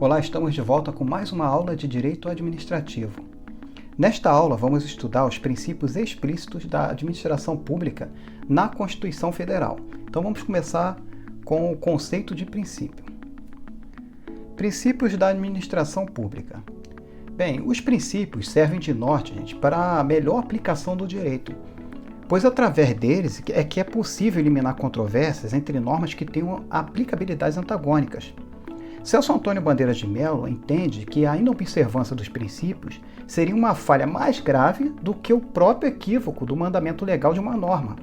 Olá, estamos de volta com mais uma aula de Direito Administrativo. Nesta aula, vamos estudar os princípios explícitos da administração pública na Constituição Federal. Então, vamos começar com o conceito de princípio. Princípios da administração pública. Bem, os princípios servem de norte, gente, para a melhor aplicação do direito, pois através deles é que é possível eliminar controvérsias entre normas que tenham aplicabilidades antagônicas. Celso Antônio Bandeiras de Mello entende que a inobservância dos princípios seria uma falha mais grave do que o próprio equívoco do mandamento legal de uma norma,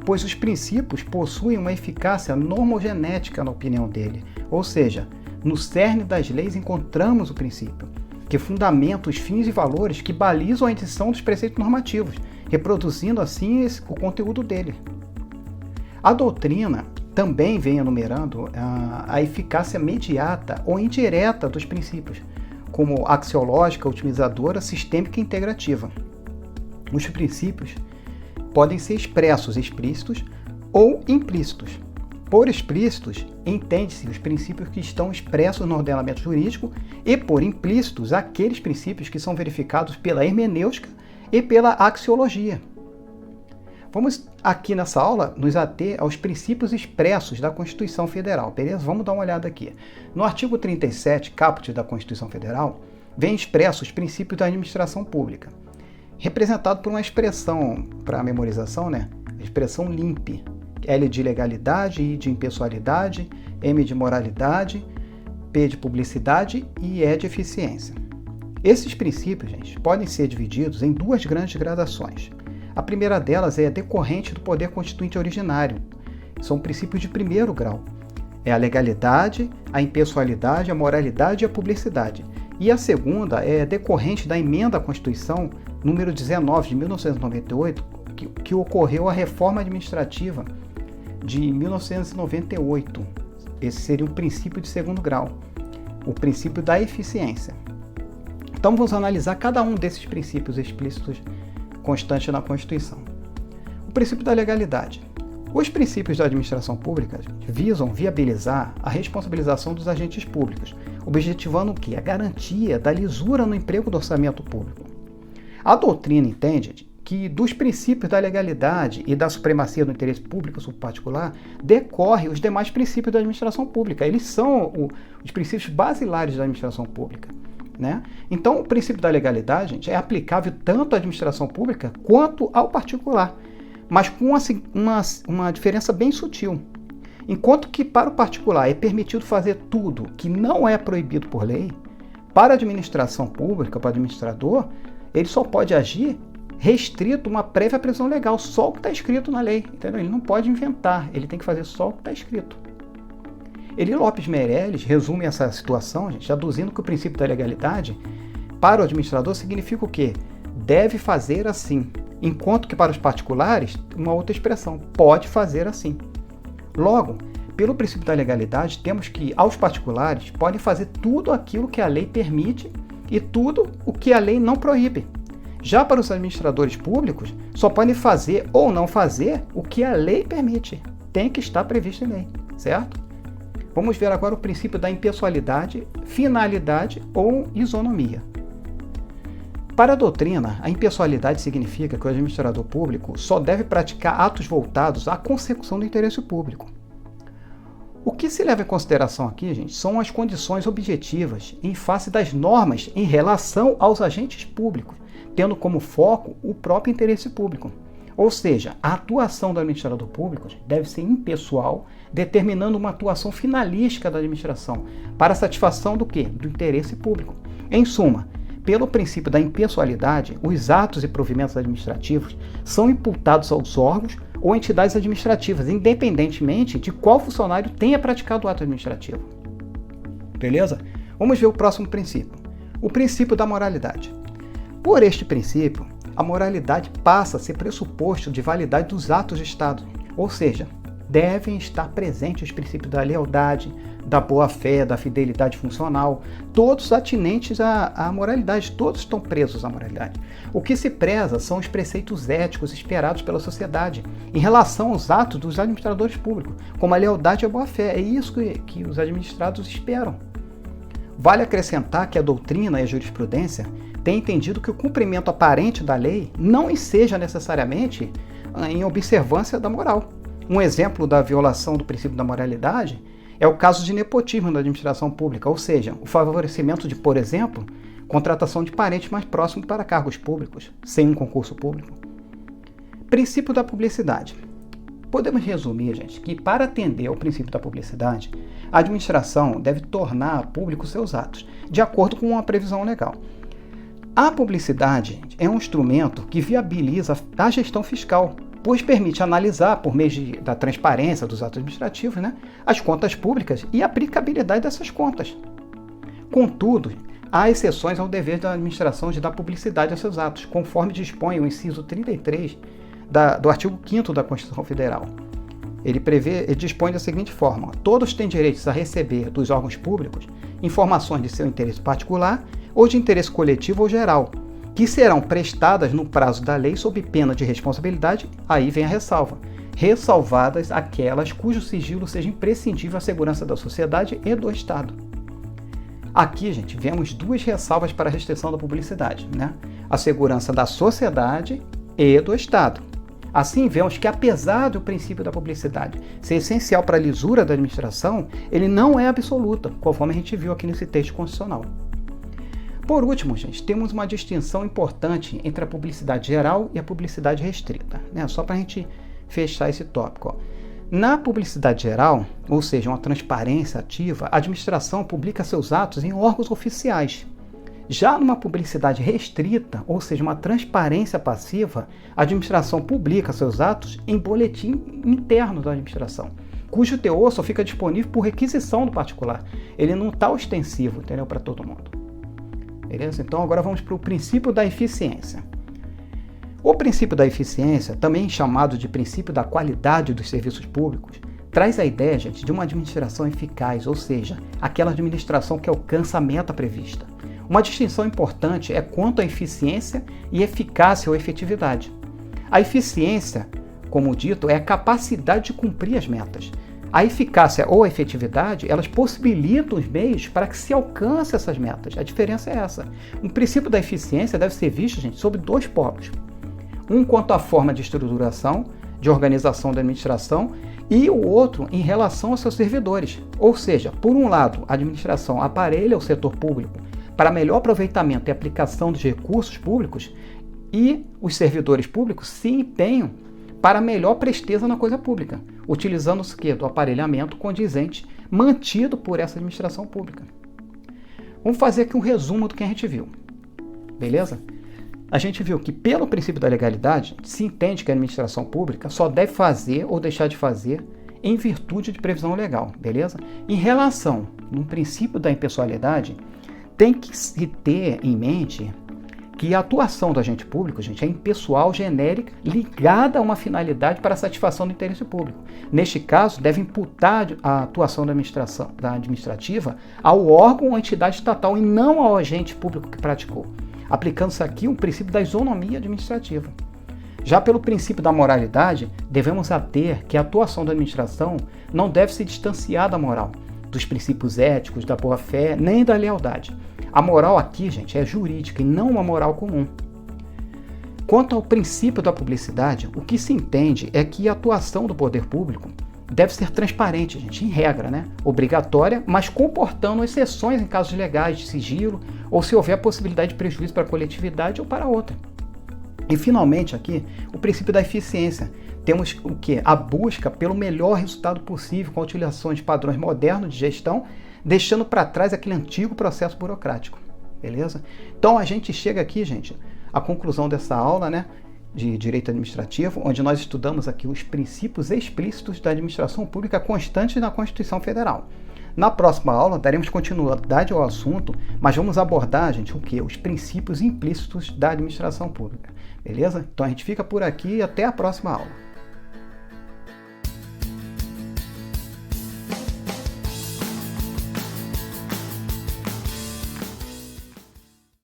pois os princípios possuem uma eficácia normogenética na opinião dele, ou seja, no cerne das leis encontramos o princípio, que fundamenta os fins e valores que balizam a edição dos preceitos normativos, reproduzindo assim o conteúdo dele. A doutrina também vem enumerando a eficácia imediata ou indireta dos princípios, como axiológica, otimizadora, sistêmica e integrativa. Os princípios podem ser expressos, explícitos ou implícitos. Por explícitos, entende-se os princípios que estão expressos no ordenamento jurídico e por implícitos, aqueles princípios que são verificados pela hermenêutica e pela axiologia. Vamos aqui nessa aula nos ater aos princípios expressos da Constituição Federal, beleza? Vamos dar uma olhada aqui. No artigo 37, caput da Constituição Federal, vem expresso os princípios da administração pública, representado por uma expressão para memorização, né? A expressão LIMP, L de legalidade, I de impessoalidade, M de moralidade, P de publicidade e E de eficiência. Esses princípios, gente, podem ser divididos em duas grandes gradações. A primeira delas é decorrente do poder constituinte originário. São princípios de primeiro grau. É a legalidade, a impessoalidade, a moralidade e a publicidade. E a segunda é decorrente da emenda à Constituição número 19 de 1998, que ocorreu a reforma administrativa de 1998. Esse seria um princípio de segundo grau, o princípio da eficiência. Então vamos analisar cada um desses princípios explícitos constantes na Constituição. O princípio da legalidade. Os princípios da administração pública visam viabilizar a responsabilização dos agentes públicos, objetivando o quê? A garantia da lisura no emprego do orçamento público. A doutrina entende que dos princípios da legalidade e da supremacia do interesse público sobre o particular decorrem os demais princípios da administração pública. Eles são os princípios basilares da administração pública, né? Então, o princípio da legalidade, gente, é aplicável tanto à administração pública quanto ao particular, mas com uma diferença bem sutil. Enquanto que para o particular é permitido fazer tudo que não é proibido por lei, para a administração pública, para o administrador, ele só pode agir restrito a uma prévia previsão legal, só o que está escrito na lei, entendeu? Ele não pode inventar, ele tem que fazer só o que está escrito. Eli Lopes Meirelles resume essa situação, gente, aduzindo que o princípio da legalidade para o administrador significa o quê? Deve fazer assim, enquanto que para os particulares, uma outra expressão, pode fazer assim. Logo, pelo princípio da legalidade, temos que, aos particulares, podem fazer tudo aquilo que a lei permite e tudo o que a lei não proíbe. Já para os administradores públicos, só podem fazer ou não fazer o que a lei permite. Tem que estar previsto em lei, certo? Vamos ver agora o princípio da impessoalidade, finalidade ou isonomia. Para a doutrina, a impessoalidade significa que o administrador público só deve praticar atos voltados à consecução do interesse público. O que se leva em consideração aqui, gente, são as condições objetivas em face das normas em relação aos agentes públicos, tendo como foco o próprio interesse público. Ou seja, a atuação do administrador público deve ser impessoal, determinando uma atuação finalística da administração para a satisfação do quê? Do interesse público. Em suma, pelo princípio da impessoalidade, os atos e provimentos administrativos são imputados aos órgãos ou entidades administrativas, independentemente de qual funcionário tenha praticado o ato administrativo. Beleza? Vamos ver o próximo princípio. O princípio da moralidade. Por este princípio, a moralidade passa a ser pressuposto de validade dos atos de Estado, ou seja, devem estar presentes os princípios da lealdade, da boa-fé, da fidelidade funcional, todos atinentes à moralidade, todos estão presos à moralidade. O que se preza são os preceitos éticos esperados pela sociedade em relação aos atos dos administradores públicos, como a lealdade e a boa-fé. É isso que os administrados esperam. Vale acrescentar que a doutrina e a jurisprudência têm entendido que o cumprimento aparente da lei não enseja necessariamente em observância da moral. Um exemplo da violação do princípio da moralidade é o caso de nepotismo na administração pública, ou seja, o favorecimento de, por exemplo, contratação de parentes mais próximos para cargos públicos, sem um concurso público. Princípio da publicidade. Podemos resumir, gente, que para atender ao princípio da publicidade, a administração deve tornar públicos seus atos, de acordo com uma previsão legal. A publicidade é um instrumento que viabiliza a gestão fiscal, pois permite analisar, por meio da transparência dos atos administrativos, as contas públicas e a aplicabilidade dessas contas. Contudo, há exceções ao dever da administração de dar publicidade a seus atos, conforme dispõe o inciso 33 do artigo 5º da Constituição Federal. Ele dispõe da seguinte forma: todos têm direitos a receber dos órgãos públicos informações de seu interesse particular ou de interesse coletivo ou geral, que serão prestadas no prazo da lei sob pena de responsabilidade, aí vem a ressalva, ressalvadas aquelas cujo sigilo seja imprescindível à segurança da sociedade e do Estado. Aqui, gente, vemos duas ressalvas para a restrição da publicidade, a segurança da sociedade e do Estado. Assim, vemos que apesar do princípio da publicidade ser essencial para a lisura da administração, ele não é absoluta, conforme a gente viu aqui nesse texto constitucional. Por último, gente, temos uma distinção importante entre a publicidade geral e a publicidade restrita, só para a gente fechar esse tópico. Na publicidade geral, ou seja, uma transparência ativa, a administração publica seus atos em órgãos oficiais. Já numa publicidade restrita, ou seja, uma transparência passiva, a administração publica seus atos em boletim interno da administração, cujo teor só fica disponível por requisição do particular. Ele não está ostensivo, entendeu, para todo mundo. Beleza? Então agora vamos para o princípio da eficiência. O princípio da eficiência, também chamado de princípio da qualidade dos serviços públicos, traz a ideia, gente, de uma administração eficaz, ou seja, aquela administração que alcança a meta prevista. Uma distinção importante é quanto à eficiência e eficácia ou efetividade. A eficiência, como dito, é a capacidade de cumprir as metas. A eficácia ou a efetividade, elas possibilitam os meios para que se alcance essas metas. A diferença é essa. O princípio da eficiência deve ser visto, gente, sob dois polos. Um quanto à forma de estruturação, de organização da administração, e o outro em relação aos seus servidores. Ou seja, por um lado, a administração aparelha o setor público para melhor aproveitamento e aplicação dos recursos públicos, e os servidores públicos se empenham para melhor presteza na coisa pública, utilizando-se do aparelhamento condizente mantido por essa administração pública. Vamos fazer aqui um resumo do que a gente viu, beleza? A gente viu que, pelo princípio da legalidade, se entende que a administração pública só deve fazer ou deixar de fazer em virtude de previsão legal, beleza? Em relação no princípio da impessoalidade, tem que se ter em mente que a atuação do agente público, gente, é impessoal, genérica, ligada a uma finalidade para a satisfação do interesse público. Neste caso, deve imputar a atuação da administrativa ao órgão ou entidade estatal e não ao agente público que praticou, aplicando-se aqui o princípio da isonomia administrativa. Já pelo princípio da moralidade, devemos ater que a atuação da administração não deve se distanciar da moral, dos princípios éticos, da boa-fé, nem da lealdade. A moral aqui, gente, é jurídica e não uma moral comum. Quanto ao princípio da publicidade, o que se entende é que a atuação do poder público deve ser transparente, gente, em regra, obrigatória, mas comportando exceções em casos legais de sigilo ou se houver possibilidade de prejuízo para a coletividade ou para outra. E, finalmente, aqui, o princípio da eficiência. Temos o quê? A busca pelo melhor resultado possível com a utilização de padrões modernos de gestão, deixando para trás aquele antigo processo burocrático, beleza? Então, a gente chega aqui, gente, à conclusão dessa aula, de Direito Administrativo, onde nós estudamos aqui os princípios explícitos da administração pública constante na Constituição Federal. Na próxima aula, daremos continuidade ao assunto, mas vamos abordar, gente, o quê? Os princípios implícitos da administração pública, beleza? Então, a gente fica por aqui e até a próxima aula.